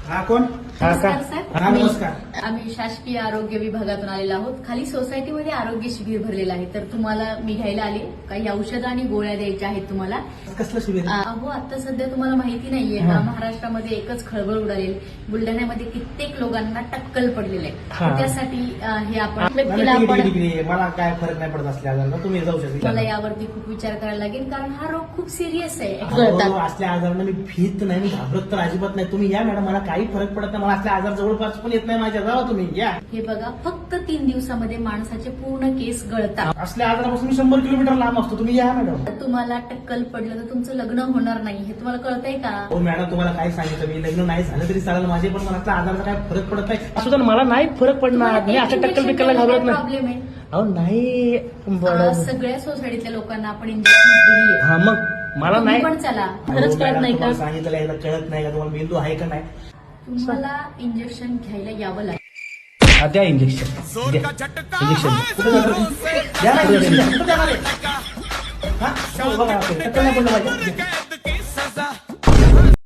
हा कोण? नमस्कार सर. हा नमस्कार. आम्ही शासकीय आरोग्य विभागातून आलेलो आहोत. खाली सोसायटीमध्ये आरोग्य शिबिर भरलेलं आहे, तर तुम्हाला मी घ्यायला आले. काही औषधं आणि गोळ्या द्यायच्या आहेत तुम्हाला. कसलं शिबिर? अहो आता सध्या तुम्हाला माहिती नाहीये का, महाराष्ट्रामध्ये एकच खळबळ उडालेली. बुलढाण्यामध्ये कित्येक लोकांना टक्कल पडलेले आहे. तर त्यासाठी हे आपण व्यक्तीला आपण मला काय फरक नाही पडत असल्या आजारांना, तुम्ही जाऊ शकता. मला यावरती खूप विचार करायला लागेल, कारण हा रोग खूप सिरियस आहे. अहो, असल्या आजारांना मी भीत नाही, मी घाबरत तर अजिबात नाही. तुम्ही या मॅडम, मला काही फरक पडत नाही. मला असल्या आजार जवळपास पण येत नाही माझ्या. जावा तुम्ही या. हे बघा, फक्त 3 दिवसामध्ये माणसाचे पूर्ण केस गळतात. असल्या आजारापासून मी 100 किलोमीटर लांब असतो. तुम्ही या मॅडम. तुम्हाला टक्कल पडलं तर तुमचं लग्न होणार नाही, हे तुम्हाला कळतंय का? हो मॅडम, तुम्हाला काय सांगितलं मी, लग्न नाही झालं तरी चालेल माझे, पण मला असल्या आजाराचा काय फरक पडत नाही. असं मला नाही फरक पडणार. मी असं टक्कल बिक्कल घाबरत नाही. प्रॉब्लेम आहे. अहो नाही सगळ्या सोसायटीतल्या लोकांना आपण इंजेक्शन दिली. हा मग मला नाही पण चला, खरंच कळत नाही का? सांगितलं एकदा कळत नाही का तुम्हाला, मेंदू आहे का नाही? तुम्हाला इंजेक्शन घ्यायला यावं लागेल. द्या इंजेक्शन. इंजेक्शन द्या ना, इंजेक्शन द्या. हा? बघा, टक्कल नाही पडलं पाहिजे.